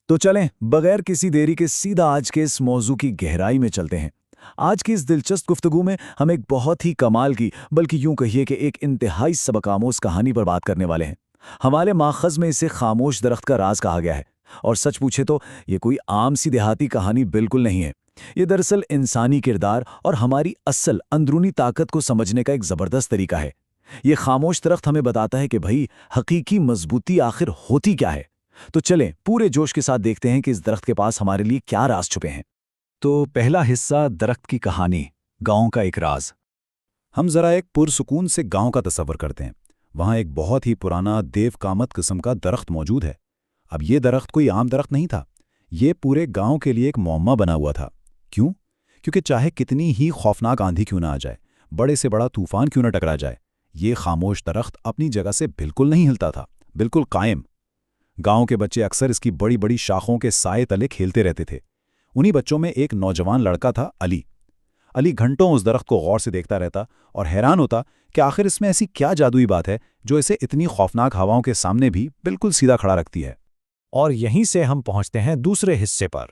تو چلیں بغیر کسی دیری کے سیدھا آج کے اس موضوع کی گہرائی میں چلتے ہیں۔ آج کی اس دلچسپ گفتگو میں ہم ایک بہت ہی کمال کی بلکہ یوں کہیے کہ ایک انتہائی سبق آموز کہانی پر بات کرنے والے ہیں۔ ہمارے ماخذ میں اسے خاموش درخت کا راز کہا گیا ہے، اور سچ پوچھے تو یہ کوئی عام سی دیہاتی کہانی بالکل نہیں ہے۔ یہ دراصل انسانی کردار اور ہماری اصل اندرونی طاقت کو سمجھنے کا ایک زبردست طریقہ ہے۔ یہ خاموش درخت ہمیں بتاتا ہے کہ بھئی حقیقی مضبوطی آخر ہوتی کیا ہے۔ تو چلیں پورے جوش کے ساتھ دیکھتے ہیں کہ اس درخت کے پاس ہمارے لیے کیا راز چھپے ہیں۔ تو پہلا حصہ، درخت کی کہانی، گاؤں کا ایک راز۔ ہم ذرا ایک پرسکون سے گاؤں کا تصور کرتے ہیں۔ وہاں ایک بہت ہی پرانا دیو کامت قسم کا درخت موجود ہے۔ اب یہ درخت کوئی عام درخت نہیں تھا، یہ پورے گاؤں کے لیے ایک معمہ بنا ہوا تھا۔ کیوں؟ کیونکہ چاہے کتنی ہی خوفناک آندھی کیوں نہ آ جائے، بڑے سے بڑا طوفان کیوں نہ ٹکرا جائے، یہ خاموش درخت اپنی جگہ سے بالکل نہیں ہلتا تھا، بالکل قائم۔ گاؤں کے بچے اکثر اس کی بڑی بڑی شاخوں کے سائے تلے کھیلتے رہتے تھے۔ انہی بچوں میں ایک نوجوان لڑکا تھا، علی۔ علی گھنٹوں اس درخت کو غور سے دیکھتا رہتا اور حیران ہوتا کہ آخر اس میں ایسی کیا جادوئی بات ہے جو اسے اتنی خوفناک ہواؤں کے سامنے بھی بالکل سیدھا کھڑا رکھتی ہے۔ اور یہیں سے ہم پہنچتے ہیں دوسرے حصے پر،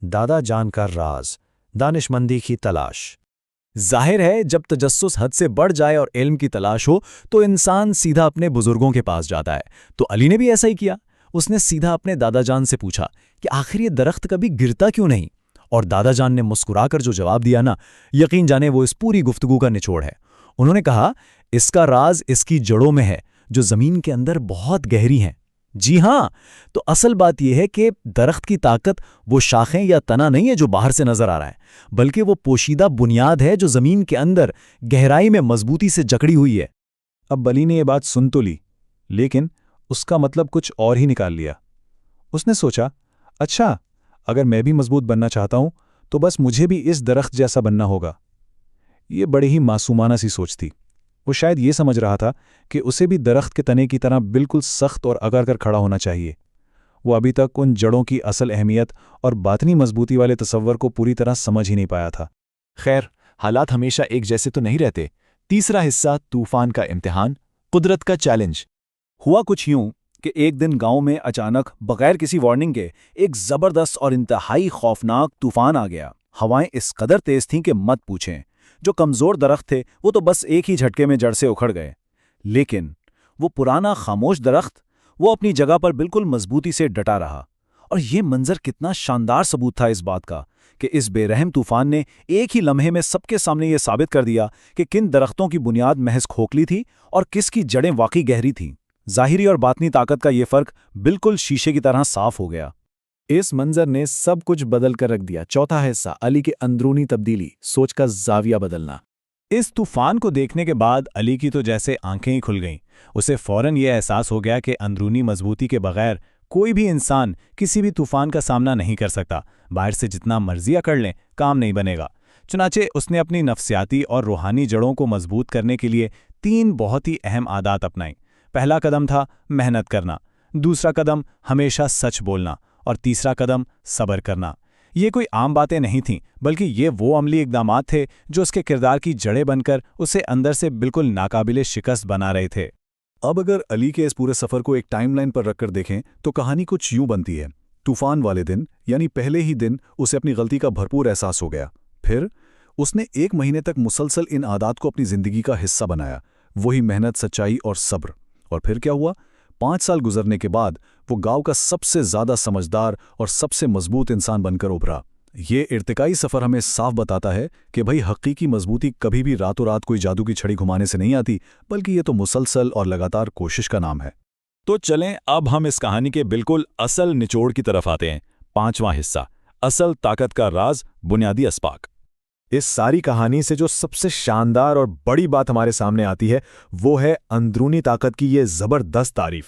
دادا جان کا راز، دانشمندی کی تلاش۔ ظاہر ہے جب تجسس حد سے بڑھ جائے اور علم کی تلاش ہو تو انسان سیدھا اپنے بزرگوں کے پاس جاتا ہے۔ تو علی نے بھی ایسا ہی کیا۔ اس نے سیدھا اپنے دادا جان سے پوچھا کہ آخر یہ درخت کبھی گرتا کیوں نہیں؟ اور دادا جان نے مسکرا کر جو جواب دیا نا، یقین جانے وہ اس پوری گفتگو کا نچوڑ ہے۔ انہوں نے کہا، اس کا راز اس کی جڑوں میں ہے جو زمین کے اندر بہت گہری ہیں۔ جی ہاں، تو اصل بات یہ ہے کہ درخت کی طاقت وہ شاخیں یا تنا نہیں ہے جو باہر سے نظر آ رہا ہے، بلکہ وہ پوشیدہ بنیاد ہے جو زمین کے اندر گہرائی میں مضبوطی سے جکڑی ہوئی ہے۔ اب علی نے یہ بات سن تو لی، لیکن اس کا مطلب کچھ اور ہی نکال لیا۔ اس نے سوچا، اچھا اگر میں بھی مضبوط بننا چاہتا ہوں تو بس مجھے بھی اس درخت جیسا بننا ہوگا۔ یہ بڑی ہی معصومانہ سی سوچ تھی۔ وہ شاید یہ سمجھ رہا تھا کہ اسے بھی درخت کے تنے کی طرح بالکل سخت اور اگڑ کر کھڑا ہونا چاہیے۔ وہ ابھی تک ان جڑوں کی اصل اہمیت اور باطنی مضبوطی والے تصور کو پوری طرح سمجھ ہی نہیں پایا تھا۔ خیر، حالات ہمیشہ ایک جیسے تو نہیں رہتے۔ تیسرا حصہ، طوفان کا امتحان، قدرت کا چیلنج۔ ہوا کچھ یوں کہ ایک دن گاؤں میں اچانک بغیر کسی وارننگ کے ایک زبردست اور انتہائی خوفناک طوفان آ گیا۔ ہوائیں اس قدر تیز تھیں کہ مت پوچھیں۔ جو کمزور درخت تھے وہ تو بس ایک ہی جھٹکے میں جڑ سے اکھڑ گئے، لیکن وہ پرانا خاموش درخت، وہ اپنی جگہ پر بالکل مضبوطی سے ڈٹا رہا۔ اور یہ منظر کتنا شاندار ثبوت تھا اس بات کا کہ اس بے رحم طوفان نے ایک ہی لمحے میں سب کے سامنے یہ ثابت کر دیا کہ کن درختوں کی بنیاد محض کھوکھلی تھی اور کس کی جڑیں واقعی گہری تھیں۔ ظاہری اور باطنی طاقت کا یہ فرق بالکل شیشے کی طرح صاف ہو گیا۔ اس منظر نے سب کچھ بدل کر رکھ دیا۔ چوتھا حصہ، علی کے اندرونی تبدیلی، سوچ کا زاویہ بدلنا۔ اس طوفان کو دیکھنے کے بعد علی کی تو جیسے آنکھیں ہی کھل گئیں۔ اسے فوراً یہ احساس ہو گیا کہ اندرونی مضبوطی کے بغیر کوئی بھی انسان کسی بھی طوفان کا سامنا نہیں کر سکتا۔ باہر سے جتنا مرضیہ کر لیں، کام نہیں بنے گا۔ چنانچہ اس نے اپنی نفسیاتی اور روحانی جڑوں کو مضبوط کرنے کے لیے 3 بہت ہی اہم عادات اپنائیں۔ پہلا قدم تھا محنت کرنا، دوسرا قدم ہمیشہ سچ بولنا، اور تیسرا قدم صبر کرنا۔ یہ کوئی عام باتیں نہیں تھیں، بلکہ یہ وہ عملی اقدامات تھے جو اس کے کردار کی جڑیں بن کر اسے اندر سے بالکل ناقابل شکست بنا رہے تھے۔ اب اگر علی کے اس پورے سفر کو ایک ٹائم لائن پر رکھ کر دیکھیں تو کہانی کچھ یوں بنتی ہے۔ طوفان والے دن، یعنی پہلے ہی دن، اسے اپنی غلطی کا بھرپور احساس ہو گیا۔ پھر اس نے 1 مہینے تک مسلسل ان عادات کو اپنی زندگی کا حصہ بنایا، وہی محنت، سچائی اور صبر۔ اور پھر کیا ہوا؟ 5 سال گزرنے کے بعد وہ گاؤں کا سب سے زیادہ سمجھدار اور سب سے مضبوط انسان بن کر ابھرا۔ یہ ارتقائی سفر ہمیں صاف بتاتا ہے کہ بھئی حقیقی مضبوطی کبھی بھی راتوں رات کوئی جادو کی چھڑی گھمانے سے نہیں آتی، بلکہ یہ تو مسلسل اور لگاتار کوشش کا نام ہے۔ تو چلیں اب ہم اس کہانی کے بالکل اصل نچوڑ کی طرف آتے ہیں۔ 5واں حصہ، اصل طاقت کا راز، بنیادی اسباق۔ اس ساری کہانی سے جو سب سے شاندار اور بڑی بات ہمارے سامنے آتی ہے وہ ہے اندرونی طاقت کی یہ زبردست تعریف۔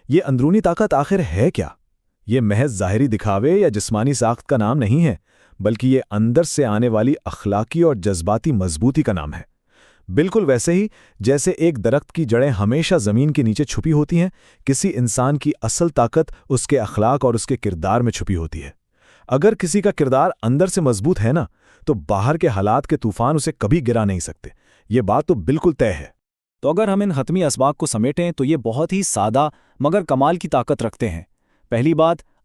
یہ اندرونی طاقت آخر ہے کیا؟ یہ محض ظاہری دکھاوے یا جسمانی ساخت کا نام نہیں ہے، بلکہ یہ اندر سے آنے والی اخلاقی اور جذباتی مضبوطی کا نام ہے۔ بالکل ویسے ہی جیسے ایک درخت کی جڑیں ہمیشہ زمین کے نیچے چھپی ہوتی ہیں، کسی انسان کی اصل طاقت اس کے اخلاق اور اس کے کردار میں چھپی ہوتی ہے۔ اگر کسی کا کردار اندر سے مضبوط ہے نا، تو باہر کے حالات کے طوفان اسے کبھی گرا نہیں سکتے۔ یہ بات تو بالکل طے ہے۔ تو اگر ہم ان حتمی اسباق کو سمیٹیں تو یہ بہت ہی سادہ مگر کمال کی طاقت رکھتے ہیں۔ پہلی بات،